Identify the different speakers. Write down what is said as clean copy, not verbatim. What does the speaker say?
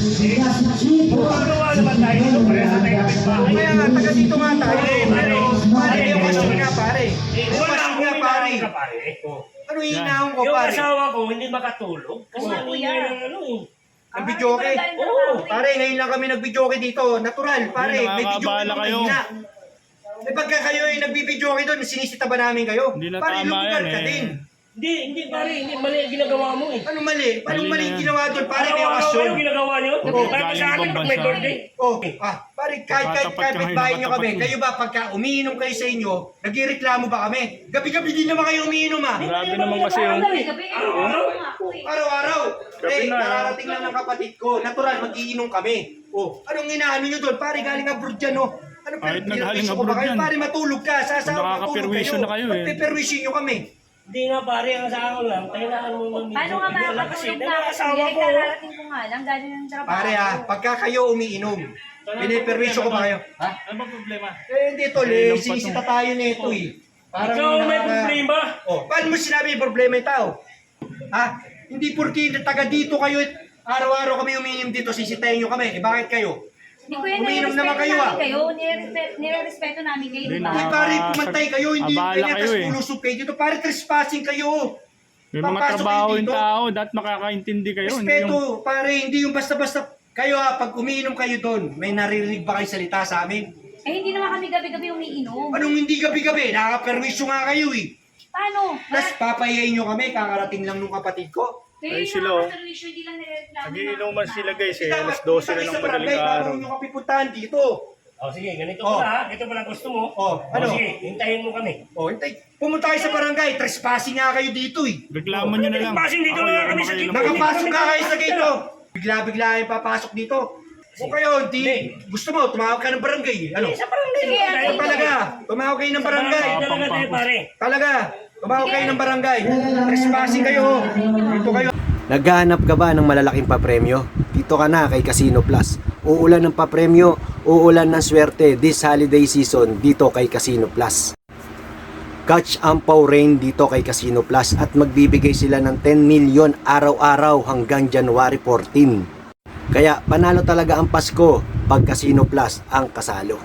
Speaker 1: Magawa naman tayo dito, parehas na tayo kapitbahay.
Speaker 2: Kaya nga, taga dito nga tayo. Pero, pare, yung question nga, pare. Yung
Speaker 1: Wala
Speaker 2: question
Speaker 1: akong
Speaker 2: nga, pare.
Speaker 1: inaawang ka, pare.
Speaker 2: Ano hinahon ko,
Speaker 1: Yung
Speaker 2: pare?
Speaker 1: asawa ko hindi makatulog. Kasi
Speaker 3: Oo,
Speaker 1: ang
Speaker 3: kuya.
Speaker 1: ingay ng ano eh.
Speaker 2: Nag-videoke.
Speaker 1: Oo,
Speaker 2: Pare, ngayon lang kami nag-videoke dito. Natural, pare.
Speaker 4: Hindi,
Speaker 2: May videoke
Speaker 4: nakakabahala
Speaker 2: naman
Speaker 4: kayo.
Speaker 2: kanina. Eh, pagka kayo ay nag-videoke doon, sinisita ba namin kayo?
Speaker 4: Hindi na
Speaker 2: Pare,
Speaker 4: tama
Speaker 2: lugar
Speaker 4: yan
Speaker 2: ka
Speaker 4: eh.
Speaker 2: din.
Speaker 1: Hindi pare, hindi mali ang ginagawa mo eh.
Speaker 2: Ano mali? Anong
Speaker 4: Mali
Speaker 2: mali
Speaker 4: na
Speaker 2: yung
Speaker 4: yan.
Speaker 2: ginawa doon? Pare, may
Speaker 1: Araw-araw
Speaker 2: okasyon.
Speaker 1: kayo ginagawa niyo?
Speaker 2: Oo,
Speaker 1: Kahit
Speaker 4: galing
Speaker 1: sa akin
Speaker 4: ibang
Speaker 1: pag may
Speaker 4: bansa.
Speaker 1: birthday.
Speaker 2: Oh, pare, kahit
Speaker 4: Nakatapat ka ngayon,
Speaker 2: bahay nyo kami,
Speaker 4: nakatapat
Speaker 2: kayo ba pagka umiinom kayo sa inyo, nagreklamo ba kami? Gabi-gabi din naman kayo umiinom ah.
Speaker 4: Grabe naman kasi yung...
Speaker 2: Araw-araw.
Speaker 4: Gabi
Speaker 2: Eh,
Speaker 4: na,
Speaker 2: nararating lang ng kapatid ko. Natural, mag-iinom kami. Oh, anong inaano nyo doon? Pare, galing abroad dyan, oh. Ano
Speaker 4: Kahit nagaling
Speaker 2: pinag-perwisyo ko ba
Speaker 4: abroad
Speaker 2: kayo?
Speaker 4: yan.
Speaker 2: Pare, matulog ka. Sasama, matulog
Speaker 4: Nakakaperwisyo
Speaker 2: kayo.
Speaker 4: na kayo, eh.
Speaker 2: Magpiperwisyo nyo kami.
Speaker 1: Hindi nga pare, ang sa akin lang, kailangan mo mag-video.
Speaker 3: Paano nga
Speaker 1: Wala kasi,
Speaker 3: makakatulog na ako?
Speaker 1: asawa
Speaker 3: Kuya,
Speaker 1: ko.
Speaker 3: kararating ko nga lang, galing ng trabaho.
Speaker 2: Pare pagka kayo umiinom, piniperwisyo ko ba kayo? Ha?
Speaker 4: Ano ba problema?
Speaker 2: Eh, hindi tol, sinisita tayo nito eh. Parang
Speaker 1: Ikaw may problema.
Speaker 2: Oh, paano mo sinabi yung problema yung tao? Ha? Hindi porki taga dito kayo, araw-araw kami umiinom dito, sisitayin nyo kami. Eh, bakit kayo?
Speaker 3: Hindi ko yan
Speaker 2: Umiinom naman kayo,
Speaker 3: nire-respeto namin kayo,
Speaker 4: Hindi
Speaker 3: di
Speaker 4: na.
Speaker 3: ba?
Speaker 2: Eh, pare, pumatay kayo, hindi
Speaker 4: Abala
Speaker 2: kanya
Speaker 4: kayo,
Speaker 2: tas
Speaker 4: eh.
Speaker 2: pulusog kayo dito. Pare, trespassing kayo.
Speaker 4: May mga
Speaker 2: Papasok
Speaker 4: trabaho
Speaker 2: kayo
Speaker 4: yung
Speaker 2: dito.
Speaker 4: tao, dapat makakaintindi kayo. Hindi
Speaker 2: Respeto,
Speaker 4: yung...
Speaker 2: pare, hindi yung basta-basta. Kayo pag umiinom kayo doon, may naririnig ba kayo salita sa amin?
Speaker 3: Eh, hindi naman kami gabi-gabi umiinom.
Speaker 2: Anong hindi gabi-gabi? Nakaka-perwisyo nga kayo eh.
Speaker 3: Paano?
Speaker 2: Tapos papayayin nyo kami, kakarating lang nung kapatid ko.
Speaker 4: Ay, sila, oh.
Speaker 3: Hindi lang nireklamo.
Speaker 4: Nagiinuman sila guys eh,
Speaker 2: Dapat
Speaker 4: alas 12 na ng
Speaker 2: sa
Speaker 4: madaling
Speaker 2: barangay,
Speaker 4: araw.
Speaker 2: bago nyo kapipuntahan dito.
Speaker 1: Oh, sige, ganito
Speaker 2: Oh.
Speaker 1: pala, ito pala gusto mo.
Speaker 2: Oh, ano?
Speaker 1: Sige, hintayin mo kami.
Speaker 2: O, hintay. Pumunta kayo sa barangay, trespassing nga kayo dito eh.
Speaker 4: Reklamo nyo na lang.
Speaker 1: Passing dito
Speaker 4: Ako,
Speaker 1: na
Speaker 4: yung
Speaker 1: kami sa
Speaker 4: makain
Speaker 1: gitna.
Speaker 4: ako.
Speaker 2: Nakapasok nga kayo sa gate oh. Bigla-bigla yung papasok dito. Kung kayo, hindi, gusto mo, tumawag ka ng barangay. Ano?
Speaker 1: Sa barangay.
Speaker 3: Sige,
Speaker 1: Tayo
Speaker 3: ate.
Speaker 2: Talaga, tumawag kayo ng barangay.
Speaker 1: Talaga tayo pare.
Speaker 2: Talaga, tumawag kayo ng barangay. Trespassing kayo. Dito kayo.
Speaker 5: Naghahanap ka ba ng malalaking papremyo? Dito ka na kay Casino Plus. Uulan ng papremyo, uulan ng swerte this holiday season dito kay Casino Plus. Catch ang Pau Rain dito kay Casino Plus at magbibigay sila ng 10 million araw-araw hanggang January 14. Kaya panalo talaga ang Pasko pag Casino Plus ang kasalo.